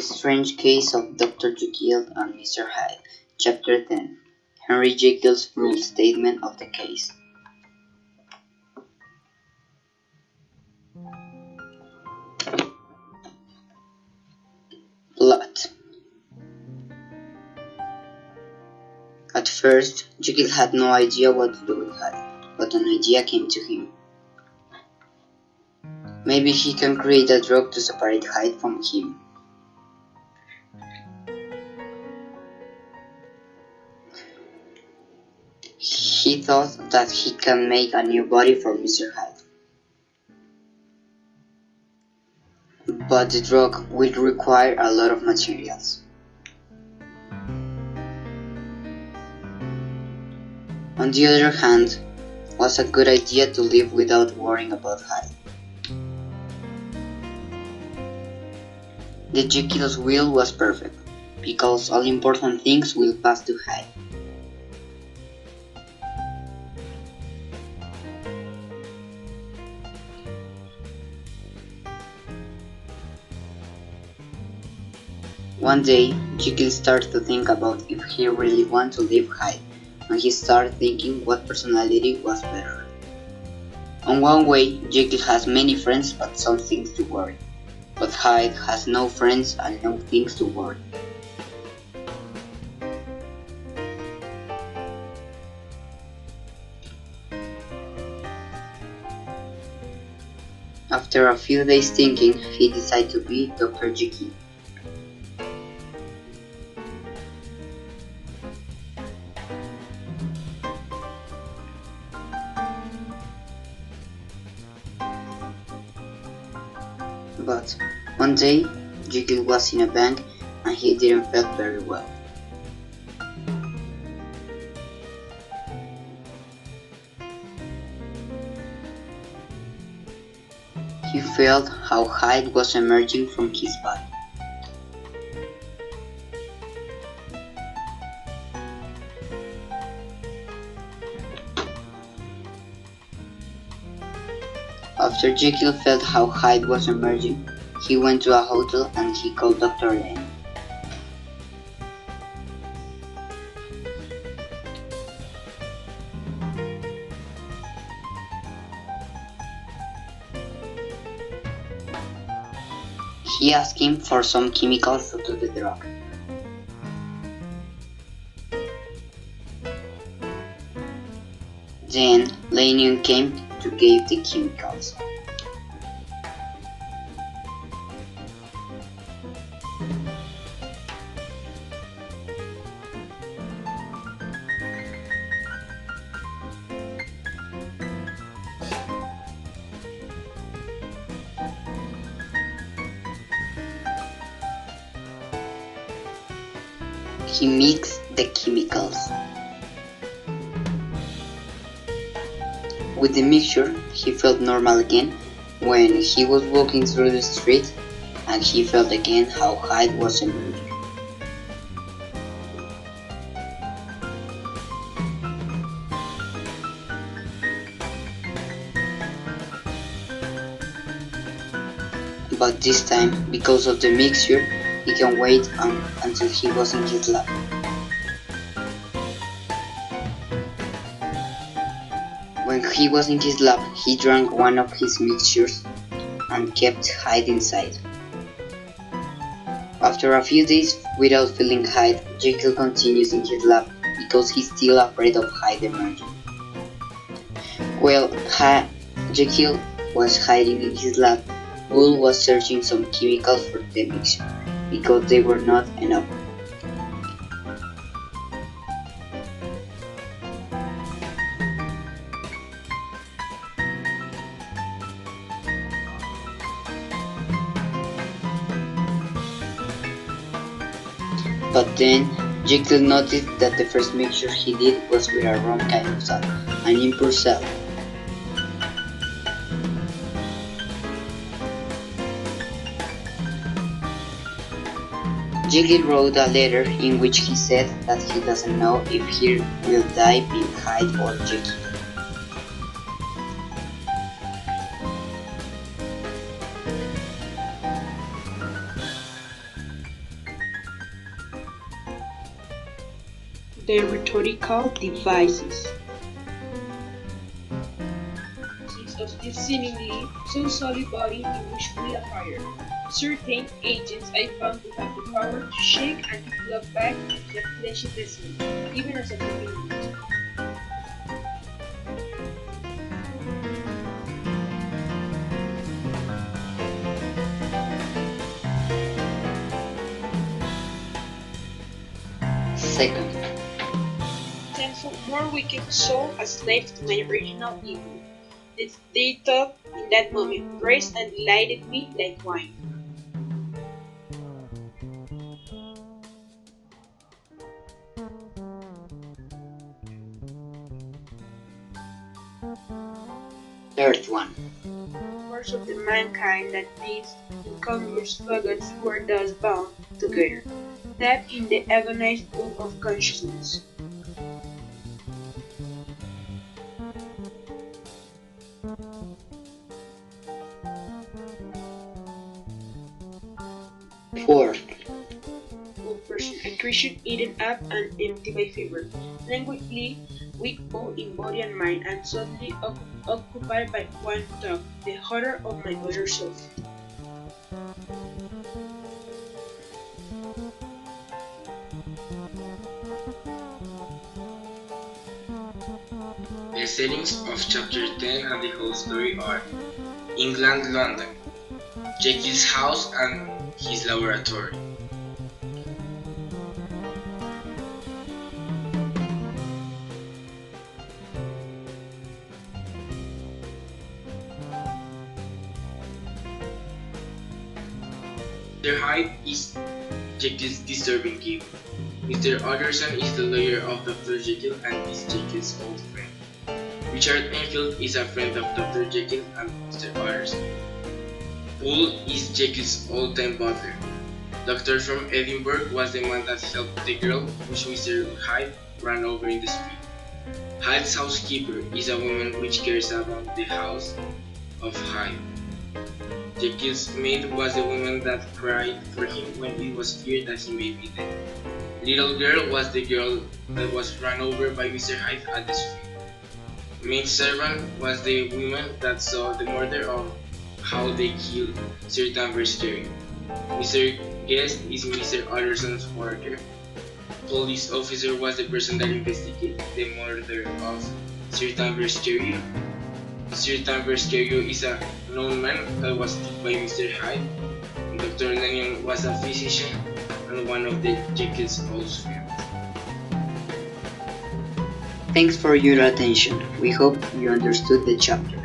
Strange Case of Dr. Jekyll and Mr. Hyde, Chapter 10. Henry Jekyll's full statement of the case. Plot. At first, Jekyll had no idea what to do with Hyde, but an idea came to him. Maybe he can create a drug to separate Hyde from him. He thought that he can make a new body for Mr. Hyde. But the drug will require a lot of materials. On the other hand, was a good idea to live without worrying about Hyde. The Jekyll's will was perfect, because all important things will pass to Hyde. One day, Jekyll started to think about if he really wanted to leave Hyde, and he started thinking what personality was better. On one way, Jekyll has many friends but some things to worry, but Hyde has no friends and no things to worry. After a few days thinking, he decided to be Dr. Jekyll. But one day, Jekyll was in a bank and he didn't feel very well. He felt how Hyde was emerging from his body. After Jekyll felt how Hyde was emerging, he went to a hotel and he called Dr. Lane. He asked him for some chemicals to do the drug. Then Lanyon came to give the chemicals. He mixed the chemicals. With the mixture, he felt normal again when he was walking through the street, and he felt again how Hyde was emerging. But this time, because of the mixture, he can wait until he was in his lab. When he was in his lab, he drank one of his mixtures and kept Hyde inside. After a few days without feeling Hyde, Jekyll continues in his lab because he's still afraid of Hyde emerging. While Jekyll was hiding in his lab, Bull was searching some chemicals for the mixture because they were not enough. But then, Jekyll noticed that the first mixture he did was with a wrong kind of salt, an impure salt. Jekyll wrote a letter in which he said that he doesn't know if he will die being Hyde or Jekyll. The rhetorical devices. Of this seemingly so solid body in which we are fire. Certain agents I found to have the power to shake and to plug back the fleshy vessel, even as a convenience. Second, Tenfold more wicked soul a slave to my original evil. They thought in that moment praised and delighted me like wine. third one, Parts of the mankind that these incongruous faggots were thus bound together, that in the agonized pool of consciousness. fourth, Old person, a creature eaten up and empty by fever, languidly weak both in body and mind, and suddenly occupied by one thought, the horror of my other self. The settings of Chapter 10 and the whole story are England, London, Jekyll's house and his laboratory. Mr. Hyde is Jekyll's disturbing gift. Mr. Utterson is the lawyer of Dr. Jekyll and is Jekyll's old friend. Richard Enfield is a friend of Dr. Jekyll and Mr. Utterson. Poole is Jekyll's old-time butler. Doctor from Edinburgh was the man that helped the girl which Mr. Hyde ran over in the street. Hyde's housekeeper is a woman which cares about the house of Hyde. Jekyll's maid was the woman that cried for him when it was feared that he may be dead. Little girl was the girl that was run over by Mr. Hyde at the street. Maid servant was the woman that saw the murder of how they killed Sir Danvers Terry. Mr. Guest is Mr. Utterson's worker. Police officer was the person that investigated the murder of Sir Danvers Terry. Sir Danvers Terry is a known man that was killed by Mr. Hyde. Dr. Lanyon was a physician and one of the Jekyll's old friends. thanks for your attention. We hope you understood the chapter.